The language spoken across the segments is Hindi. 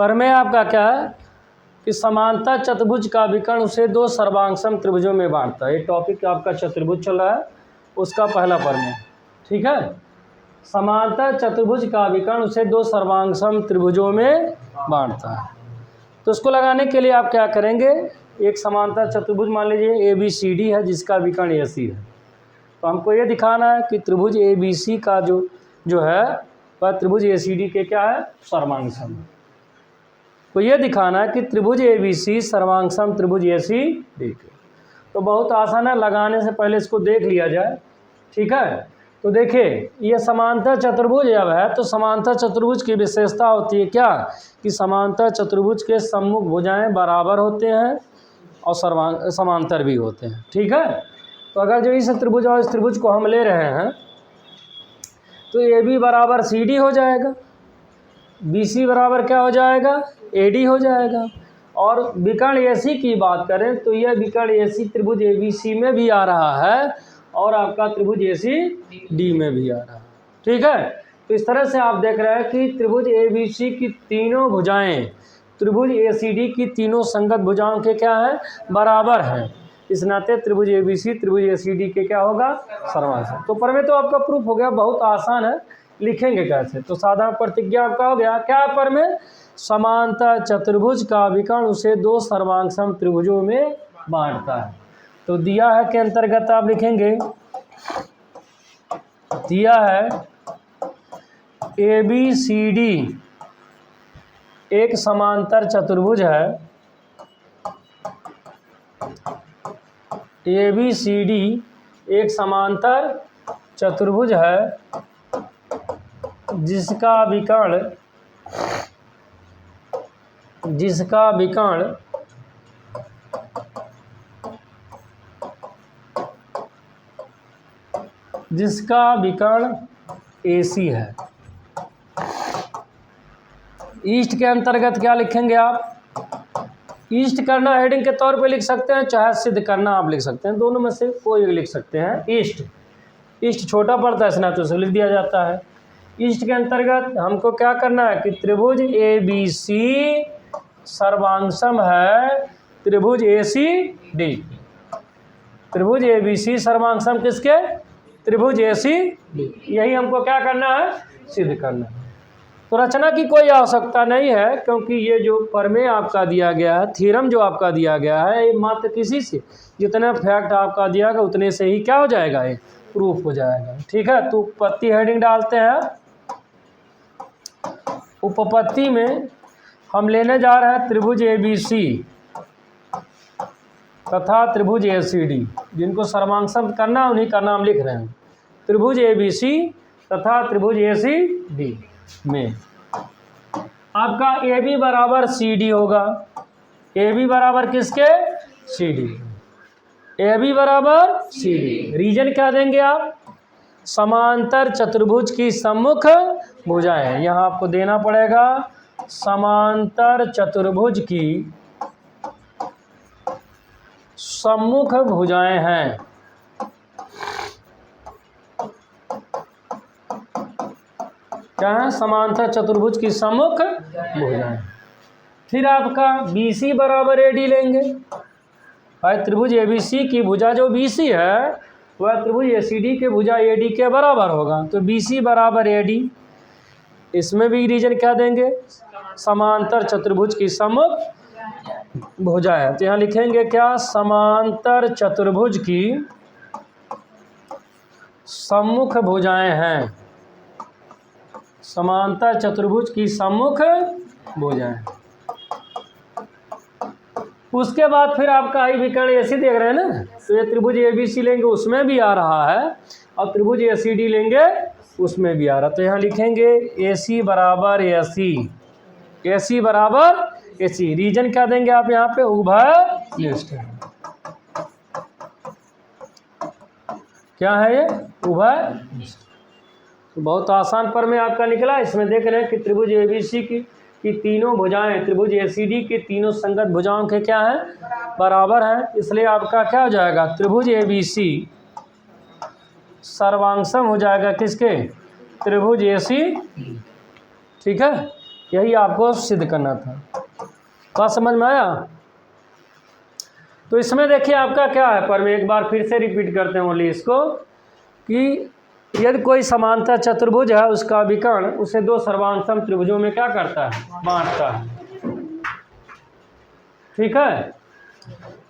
में आपका क्या है कि समांतर चतुर्भुज का विकर्ण उसे दो सर्वांगसम त्रिभुजों में बांटता है। ये टॉपिक आपका चतुर्भुज चल रहा है, उसका पहला प्रमेय, ठीक है। समांतर चतुर्भुज का विकर्ण उसे दो सर्वांगसम त्रिभुजों में बांटता है। तो उसको लगाने के लिए आप क्या करेंगे, एक समांतर चतुर्भुज मान लीजिए ABCD है जिसका विकर्ण AC है। तो हमको ये दिखाना है कि त्रिभुज ABC का जो है वह त्रिभुज ACD के क्या है, सर्वांगसम। तो ये दिखाना है कि त्रिभुज ABC सर्वांगसम त्रिभुज ACD के। तो बहुत आसान है, लगाने से पहले इसको देख लिया जाए, ठीक है। तो देखिए ये समांतर चतुर्भुज जब है तो समांतर चतुर्भुज की विशेषता होती है क्या कि समांतर चतुर्भुज के सम्मुख भुजाएं बराबर होते हैं और समांतर भी होते हैं, ठीक है। तो अगर जो इस त्रिभुज और इस त्रिभुज को हम ले रहे हैं तो AB बराबर CD हो जाएगा, BC बराबर क्या हो जाएगा, AD हो जाएगा। और विकर्ण AC की बात करें तो यह विकर्ण AC त्रिभुज ABC में भी आ रहा है और आपका त्रिभुज ACD में भी आ रहा है, ठीक है। तो इस तरह से आप देख रहे हैं कि त्रिभुज ABC की तीनों भुजाएं त्रिभुज ACD की तीनों संगत भुजाओं के क्या है, बराबर हैं। इस नाते त्रिभुज ABC त्रिभुज ACD के क्या होगा, सर्वांगसम। तो प्रमेय तो आपका प्रूफ हो गया, बहुत आसान है, लिखेंगे कैसे। तो साधारण प्रतिज्ञा आपका हो गया, क्या प्रमेय, समांतर चतुर्भुज का विकर्ण उसे दो सर्वांगसम त्रिभुजों में बांटता है। तो दिया है के अंतर्गत आप लिखेंगे, दिया है ABCD एक समांतर चतुर्भुज है, ABCD एक समांतर चतुर्भुज है जिसका विकर्ण AC है। ईस्ट के अंतर्गत क्या लिखेंगे आप, ईस्ट करना हेडिंग के तौर पे लिख सकते हैं, चाहे सिद्ध करना आप लिख सकते हैं, दोनों में से कोई भी लिख सकते हैं। ईस्ट छोटा पड़ता है इसलिए तो उसे लिख दिया जाता है। ईस्ट के अंतर्गत हमको क्या करना है कि त्रिभुज ABC सर्वांगसम है त्रिभुज ACD। त्रिभुज ABC सर्वांगसम किसके, त्रिभुज ACD। यही हमको क्या करना है, सिद्ध करना है। तो रचना की कोई आवश्यकता नहीं है क्योंकि ये जो प्रमेय आपका दिया गया है, थ्योरम जो आपका दिया गया है, ये मात्र किसी से जितना फैक्ट आपका दिया गया उतने से ही क्या हो जाएगा, ये प्रूफ हो जाएगा, ठीक है। तो उपपत्ति हेडिंग डालते हैं। उपपत्ति में हम लेने जा रहे हैं त्रिभुज ABC तथा त्रिभुज ACD, जिनको सर्वांगसम करना उन्हीं का नाम लिख रहे हैं। त्रिभुज ABC तथा त्रिभुज ACD में आपका AB बराबर CD होगा। AB बराबर किसके, CD। AB बराबर CD। रीजन क्या देंगे आप, समांतर चतुर्भुज की सम्मुख भुजाएं। यहाँ आपको देना पड़ेगा समांतर चतुर्भुज की सम्मुख भुजाएं हैं। क्या है, समांतर चतुर्भुज की सम्मुख भुजाएं। फिर आपका BC बराबर AD लेंगे। भाई त्रिभुज ABC की भुजा जो BC है वह त्रिभुज ACD के भुजा AD के बराबर होगा। तो BC बराबर AD, इसमें भी रीजन क्या देंगे, समांतर चतुर्भुज की सम्मुख भुजा है। तो यहाँ लिखेंगे क्या, समांतर चतुर्भुज की सम्मुख भुजाएं हैं। समांतर चतुर्भुज की सम्मुख भुजाएं। उसके बाद फिर आपका आई विकर्ण AC देख रहे हैं ना, तो ये त्रिभुज ABC लेंगे उसमें भी आ रहा है और त्रिभुज ACD लेंगे उसमें भी आ रहा है। तो यहाँ लिखेंगे AC बराबर AC बराबर AC। रीजन क्या देंगे आप यहाँ पे, उभयनिष्ठ। क्या है ये, उभयनिष्ठ। तो बहुत आसान प्रमेय आपका निकला। इसमें देख रहे हैं कि त्रिभुज ABC की तीनों भुजाएं त्रिभुज ACD की तीनों संगत भुजाओं के क्या हैं, बराबर हैं। इसलिए आपका क्या हो जाएगा, त्रिभुज ABC सर्वांगसम हो जाएगा किसके, त्रिभुज ACD, ठीक है। यही आपको सिद्ध करना था। बात समझ में आया? तो इसमें देखिए आपका क्या है, पर मैं एक बार फिर से रिपीट करते हैं ओनली इसको, कि यदि कोई समांतर चतुर्भुज है उसका विकर्ण उसे दो सर्वांग त्रिभुजों में क्या करता है, बांटता है। ठीक है,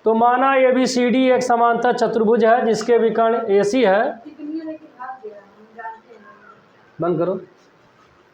तो माना ABCD एक समांतर चतुर्भुज है जिसके विकर्ण AC है। बंद करो।